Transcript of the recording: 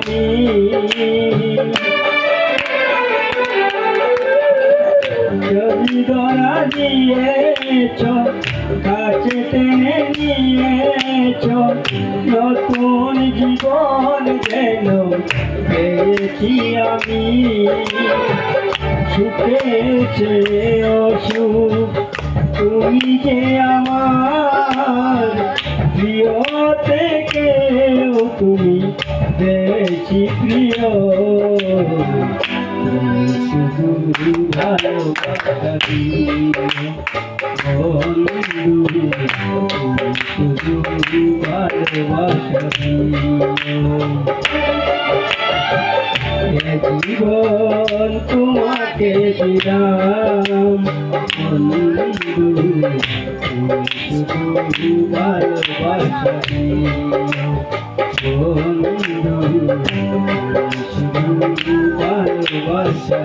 আমি যদি ধরা দিয়েছ কাছে টেনে নিয়েছ নতুন জীবন যেন পেয়েছি আমি সুখেছে অসুখ তুমি যে আমার প্রিয় থেকেও তুমি বেশি প্রিয় শুধু ভালোবাসা বন্ধু শুধু ভালোবাসা জীবন তোমাকে দিলাম বন্ধু শুধু ভালোবাসা বন্ধু শুধু ভালোবাসা